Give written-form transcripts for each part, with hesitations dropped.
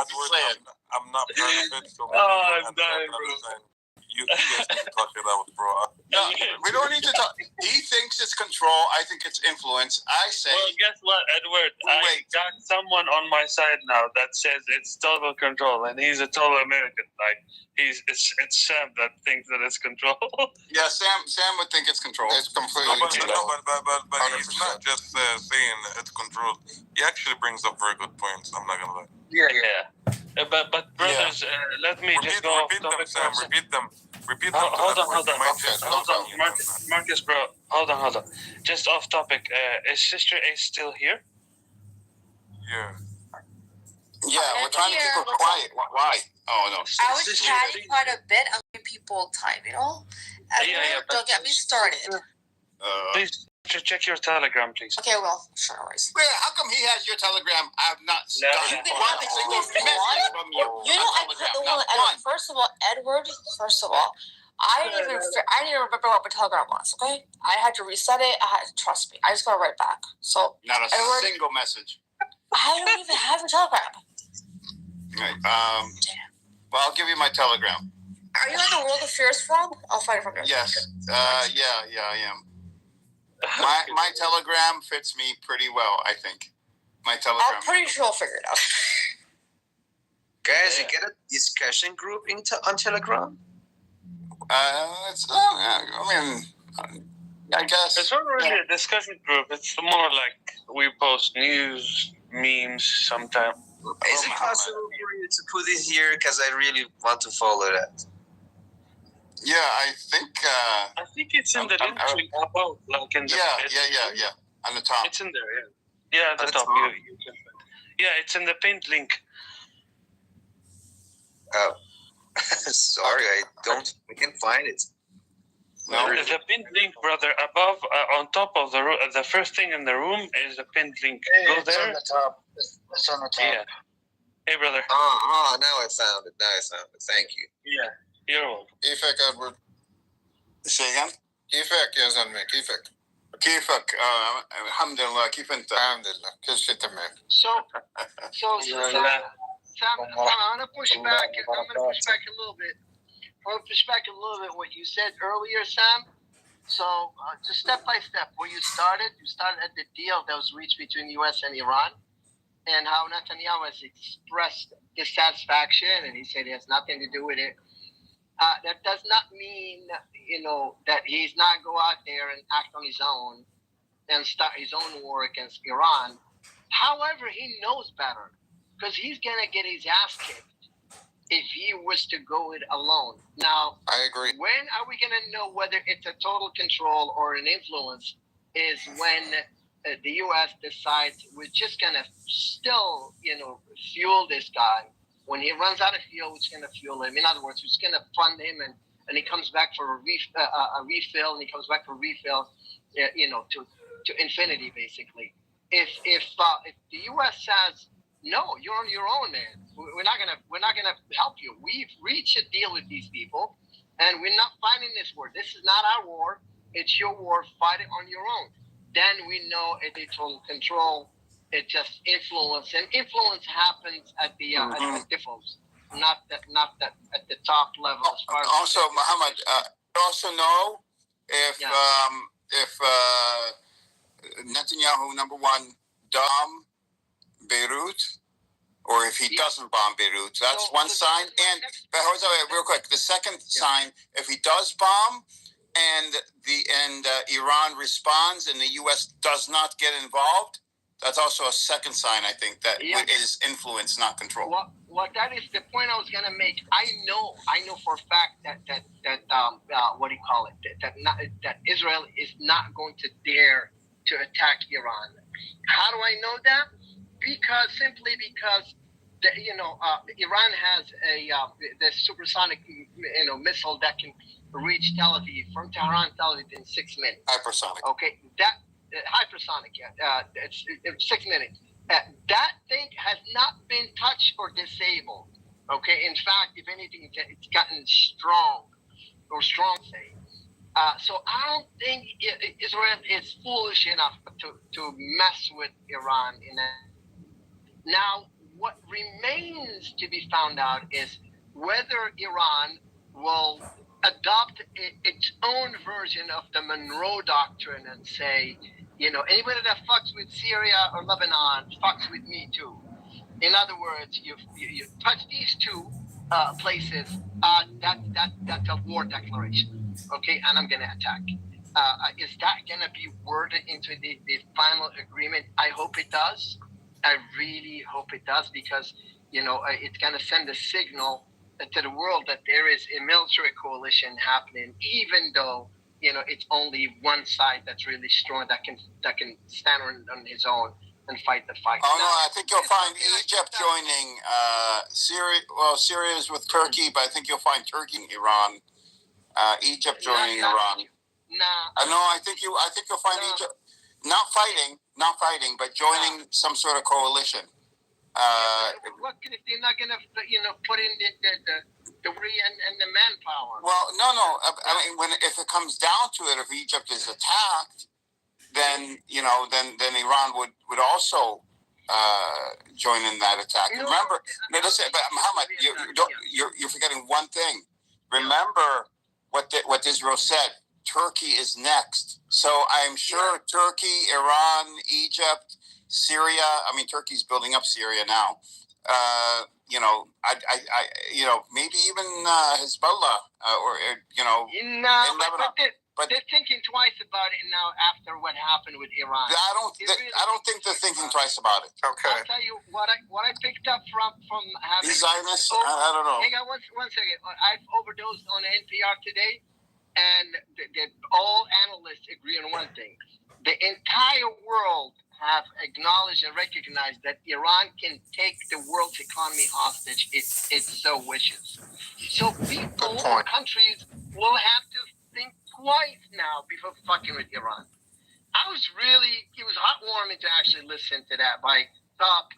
Edward, I'm not part of it, so I'm dying, bro. You guys need to talk it out, bro. No, we don't need to talk. He thinks it's control. I think it's influence. I say. Well, guess what, Edward? I got someone on my side now that says it's total control, and he's a total American. Like it's Sam that thinks that it's control. Yeah, Sam would think it's control. It's completely control. But he's not just saying it's controlled. He actually brings up very good points. I'm not gonna lie. Yeah. But brothers, let me just go off topic. Sam, repeat them. Hold on. Okay, Marcus, bro. Hold on. Just off topic. Is Sister Ace still here? Yeah. Yeah, we're trying to keep her quiet. Why? Oh, no. I was chatting quite a bit. I'm giving people time, you know? Don't get me started. Please check your Telegram, please. Okay, well, sure. Wait, how come he has your Telegram? I have not gotten one single message from you. You know, I put the one. First of all, Edward. I didn't even remember what my Telegram was. Okay, I had to reset it. I had to trust me. I just got right back. So not a Edward, single message. I don't even have a Telegram. Right. Well, I'll give you my Telegram. Are you on the World Affairs forum? I'll find it from there. Yes. Yeah, I am. My Telegram fits me pretty well, I think. My Telegram. I'm pretty sure I'll figure it out. Guys, you get a discussion group on Telegram? I guess. It's not really a discussion group. It's more like we post news, memes sometimes. Is it possible for you to put it here? Because I really want to follow that. Yeah, I think it's in the link tree above, like in the yeah. On the top. It's in there, yeah. At the top. You can, it's in the pinned link. Oh, sorry, I can't find it. No, the pinned link, brother, above, on top of the first thing in the room is the pinned link. Go there. On the top. It's on the top. Yeah. Hey, brother. Oh, now I found it. Thank you. Yeah, you're welcome. كيفك Edward? Say again? كيفك يا زلمة كيفك؟ كيفك؟ الحمد لله. كيف أنت؟ الحمد لله كل شيء تمام. So Sam, I'm gonna push back. I'm gonna push back a little bit. What you said earlier, Sam. So just step by step, where you started at the deal that was reached between the U.S. and Iran, and how Netanyahu has expressed dissatisfaction, and he said he has nothing to do with it. That does not mean, that he's not go out there and act on his own and start his own war against Iran. However, he knows better, because he's going to get his ass kicked if he was to go it alone. Now, I agree. When are we going to know whether it's a total control or an influence is when the U.S. decides we're just going to still, fuel this guy. When he runs out of fuel, we're just going to fuel him. In other words, we're just going to fund him, and he comes back for a refill, and he comes back for a refill, to infinity, basically. If the U.S. says, no, you're on your own, man. We're not gonna help you. We've reached a deal with these people, and we're not fighting this war. This is not our war. It's your war. Fight it on your own. Then we know it's a total control. It's just influence, and influence happens at the defaults, not at the top level. As far as also, Muhammad, also know if Netanyahu, number one, bomb Beirut, or if he doesn't bomb Beirut. That's one sign. And real quick, the second sign, if he does bomb and Iran responds and the U.S. does not get involved, that's also a second sign, I think, that is influence, not control. Well, that is the point I was going to make. I know for a fact that what do you call it? That Israel is not going to dare to attack Iran. How do I know that? Because Iran has the supersonic missile that can reach Tel Aviv from Tehran, Tel Aviv in 6 minutes. Hypersonic. Okay, that hypersonic. It's 6 minutes. That thing has not been touched or disabled. Okay, in fact, if anything, it's gotten strong, say. So I don't think Israel is foolish enough to mess with Iran in that. Now, what remains remains to be found out is whether Iran will adopt its own version of the Monroe Doctrine and say, anybody that fucks with Syria or Lebanon fucks with me too. In other words, you touch these two places, that's a war declaration, okay? And I'm going to attack. Is that going to be worded into the final agreement? I hope it does. I really hope it does, because it's going to send a signal to the world that there is a military coalition happening, even though it's only one side that's really strong that can stand on his own and fight the fight. Oh, no, I think you'll find Egypt joining Syria. Well, Syria is with Turkey, but I think you'll find Turkey and Iran. Egypt joining Iran. No, I think you'll find Egypt not fighting, but joining some sort of coalition. What if they're not going to, put in the and the manpower? Well, no. I mean, if it comes down to it, if Egypt is attacked, then then Iran would also join in that attack. Remember, but Muhammad, you're forgetting one thing. Remember what Israel said. Turkey is next. So I'm sure Turkey, Iran, Egypt, Syria. I mean, Turkey's building up Syria now. Maybe even Hezbollah in Lebanon. But they're thinking twice about it now after what happened with Iran. I don't think they're thinking twice about it. Okay. I'll tell you what I picked up from having these Zionists. I don't know. Hang on one second. I've overdosed on NPR today, and all analysts agree on one thing: the entire world have acknowledged and recognized that Iran can take the world's economy hostage if it so wishes. So people, countries, will have to think twice now before fucking with Iran. It was heartwarming to actually listen to that by top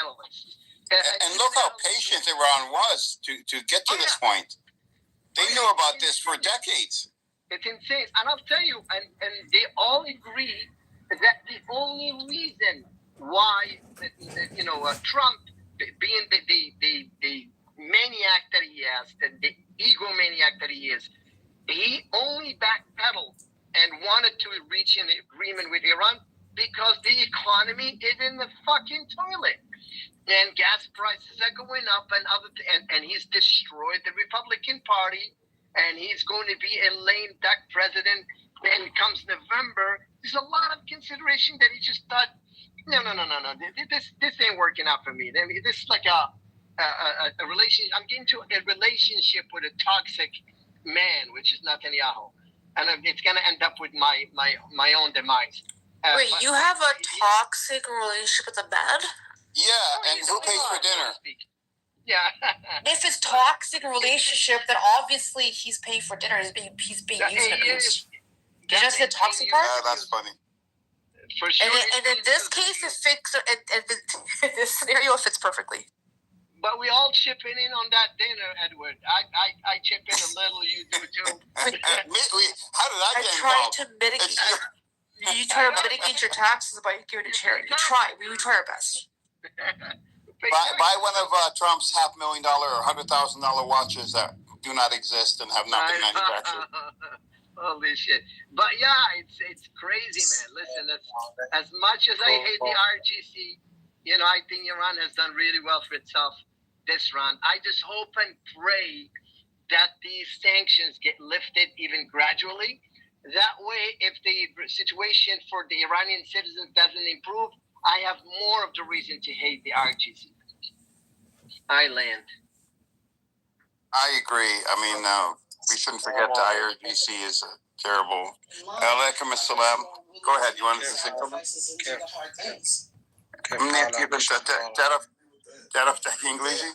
analysts. And look how patient Iran was to get to this point. They knew about this for decades. It's insane. And I'll tell you, and they all agree that the only reason why Trump, being the maniac that he is, the egomaniac that he is, he only backpedaled and wanted to reach an agreement with Iran because the economy is in the fucking toilet, and gas prices are going up, and he's destroyed the Republican Party, and he's going to be a lame duck president. Then comes November, there's a lot of consideration that he just thought, no, this ain't working out for me. This is like a relationship. I'm getting to a relationship with a toxic man, which is Netanyahu, and it's going to end up with my own demise. Wait, you have a toxic relationship with a man? Yeah, and who pays for dinner? Yeah. If it's toxic relationship, then obviously he's paying for dinner. He's being used and abused. Did you just say toxic part? That's funny. For sure. And in this case, it fits. In this scenario, it fits perfectly. But we all chipping in on that dinner, Edward. I chip in a little. You do too. How did I get try involved? to mitigate. You try to mitigate your taxes by giving to charity. We try our best. Buy one of Trump's $500,000 or $100,000 watches that do not exist and have not been manufactured. Holy shit! But yeah, it's crazy, man. Listen, as much as I hate the RGC, I think Iran has done really well for itself this round. I just hope and pray that these sanctions get lifted even gradually. That way, if the situation for the Iranian citizens doesn't improve, I have more of the reason to hate the RGC. I land. I agree. I mean, we shouldn't forget the IRGC is a terrible. Alaikum assalam. Go ahead. You wanted to say something? تعرف تحكي إنجليزي؟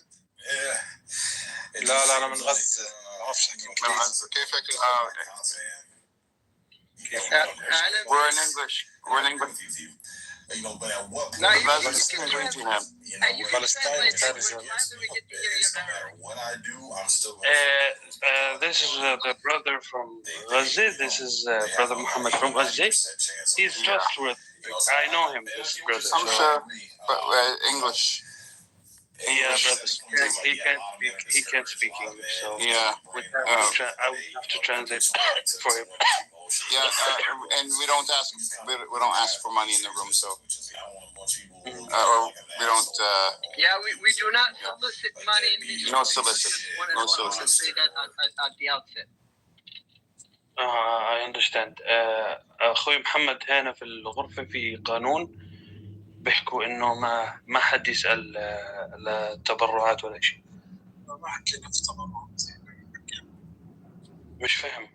لا أنا من غزة. من غزة. كيفك؟ We're in English. But at what point? Now, What I do, I'm still. This is the brother from Gaza. This is brother Muhammad from Gaza. He's trustworthy. I know him, this brother. I'm sure, but English. Yeah, He can't speak English, so Yeah. I would have to translate for him. Yeah, and we don't ask for money in the room, so or we don't. Yeah, we do not solicit money in this. No solicit. No solicit. Say that at the outset. I understand. أخوي محمد هنا في الغرفة في قانون بيحكوا إنه ما حد يسأل للتبرعات ولا شيء. ما حكينا في تبرعات. مش فاهم.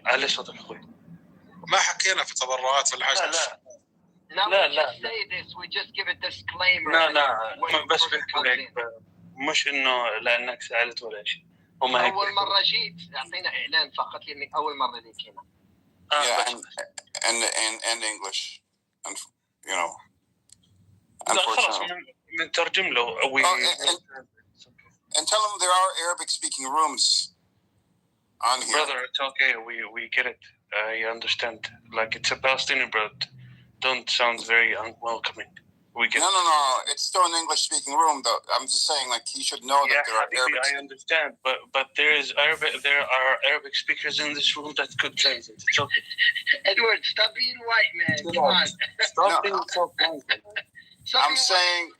علي صوتك أخوي. ما حكينا في تبرعات ولا حاجة. لا. Say this. We just give a disclaimer. لا بس بيحكوا هيك مش إنه لأنك سألت ولا شيء. هم هيك. أول مرة جيت أعطينا إعلان فقط لأنك أول مرة ليك هنا. Yeah, and English, and you know. Unfortunately. نترجم له. And tell them there are Arabic-speaking rooms on here. Brother, it's okay. We get it. You understand. Like it's a Palestinian, but don't sound very unwelcoming. We get. No. It's still an English-speaking room, though. I'm just saying, like he should know that there are Arabic. I understand, but there are Arabic speakers in this room that could translate. It's okay. Edward, stop being white, man. Come on. Stop being so white.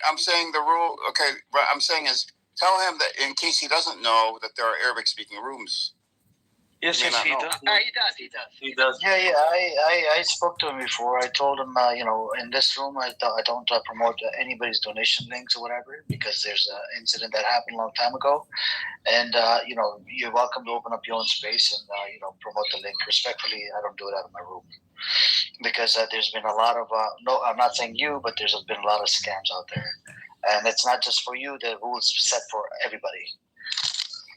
I'm saying the rule. Okay, what I'm saying is tell him that in case he doesn't know that there are Arabic-speaking rooms. Yes, he does. He does. Yeah. I spoke to him before. I told him, in this room, I don't promote anybody's donation links or whatever because there's an incident that happened a long time ago, and you're welcome to open up your own space and promote the link. Respectfully, I don't do it out of my room because there's been a lot of I'm not saying you, but there's been a lot of scams out there, and it's not just for you. The rules set for everybody.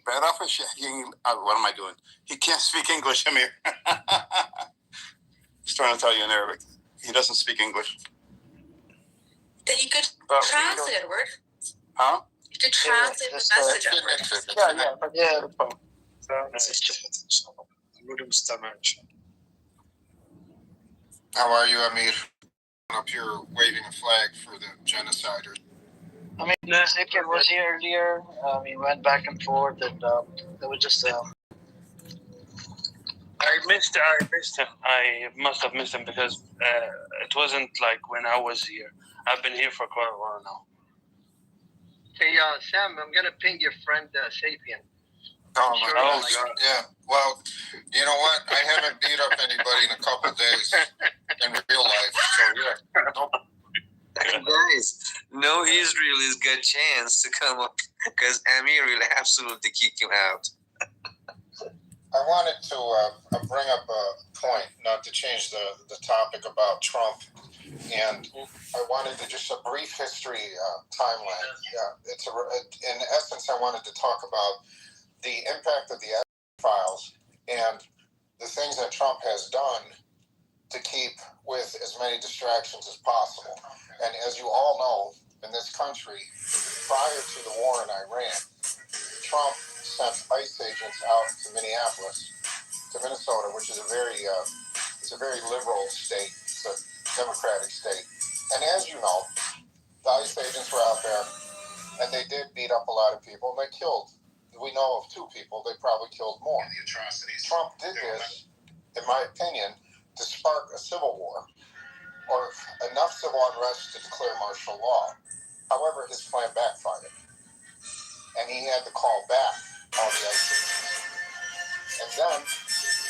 What am I doing? He can't speak English, Amir. He's trying to tell you in Arabic. He doesn't speak English. That you could translate, Edward. Huh? You could translate the message, Edward. How are you, Amir? Up here waving a flag for the genociders. I mean, Sapien was here earlier. We went back and forth, and it was just. I missed him. I must have missed him because it wasn't like when I was here. I've been here for quite a while now. Hey, Sam, I'm gonna ping your friend Sapien. Oh my God! Yeah. Well, you know what? I haven't beat up anybody in a couple of days in real life. So yeah. Guys, no Israelis got chance to come up because Amir will absolutely kick you out. I wanted to bring up a point, not to change the topic about Trump, and I wanted to just a brief history timeline. Yeah, in essence, I wanted to talk about the impact of the files and the things that Trump has done to keep with as many distractions as possible. And as you all know, in this country, prior to the war in Iran, Trump sent ICE agents out to Minneapolis, to Minnesota, which is a very liberal state. It's a Democratic state. And as you know, the ICE agents were out there, and they did beat up a lot of people, and they killed. We know of 2 people. They probably killed more. The atrocities. Trump did this, in my opinion, to spark a civil war, or enough civil unrest to declare martial law. However, his plan backfired, and he had to call back all the ICE agents. And then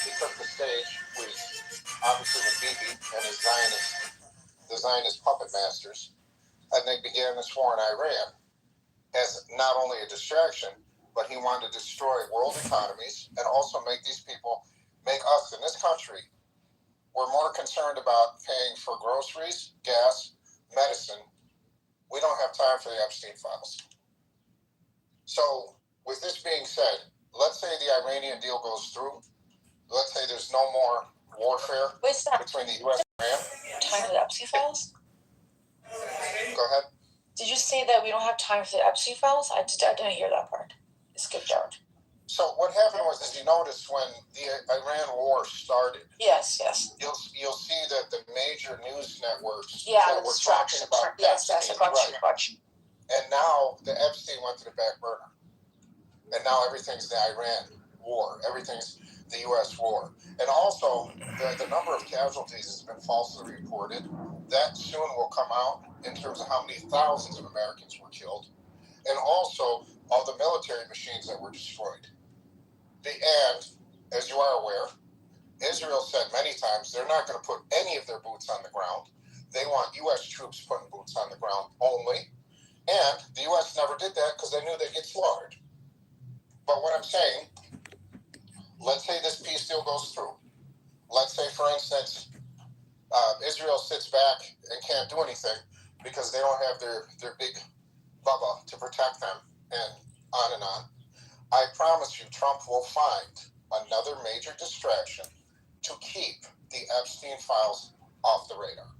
he took the stage obviously with Bibi and the Zionist puppet masters, and they began this war in Iran as not only a distraction, but he wanted to destroy world economies and also make us in this country. We're more concerned about paying for groceries, gas, medicine. We don't have time for the Epstein files. So, with this being said, let's say the Iranian deal goes through. Let's say there's no more warfare between the U.S. and Iran. Time for the Epstein files? Go ahead. Did you say that we don't have time for the Epstein files? I didn't hear that part. It skipped out. So what happened was, as you noticed, when the Iran war started, yes, you'll see that the major news networks that were talking about yes, I got you. And now the Epstein went to the back burner. And now everything's the Iran war. Everything's the U.S. war. And also, the number of casualties has been falsely reported. That soon will come out in terms of how many thousands of Americans were killed. And also, all the military machines that were destroyed. And, as you are aware, Israel said many times they're not going to put any of their boots on the ground. They want U.S. troops putting boots on the ground only. And the U.S. never did that because they knew they'd get slaughtered. But what I'm saying, let's say this peace deal goes through. Let's say, for instance, Israel sits back and can't do anything because they don't have their big Bubba to protect them, and on and on. I promise you, Trump will find another major distraction to keep the Epstein files off the radar.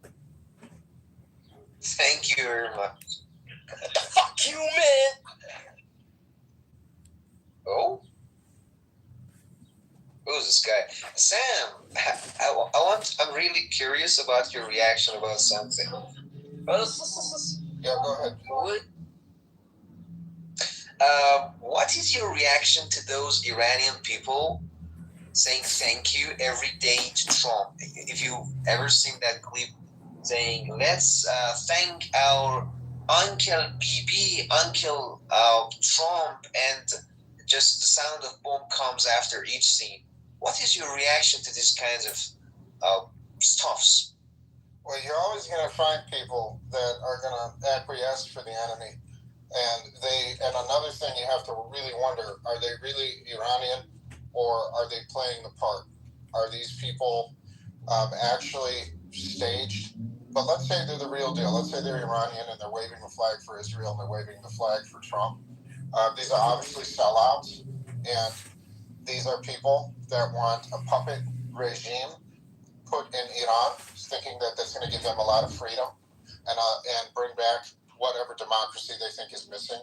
Thank you very much. Fuck you, man! Oh? Who's this guy? Sam, I'm really curious about your reaction about something. Yeah, go ahead. What is your reaction to those Iranian people saying thank you every day to Trump? If you've ever seen that clip saying, let's thank our Uncle BB, Uncle Trump, and just the sound of bomb comes after each scene. What is your reaction to these kinds of stuffs? Well, you're always going to find people that are going to acquiesce for the enemy. And another thing you have to really wonder, are they really Iranian or are they playing the part? Are these people actually staged? But let's say they're the real deal. Let's say they're Iranian and they're waving the flag for Israel and they're waving the flag for Trump. These are obviously sellouts, and these are people that want a puppet regime put in Iran, thinking that that's going to give them a lot of freedom and bring back whatever democracy they think is missing.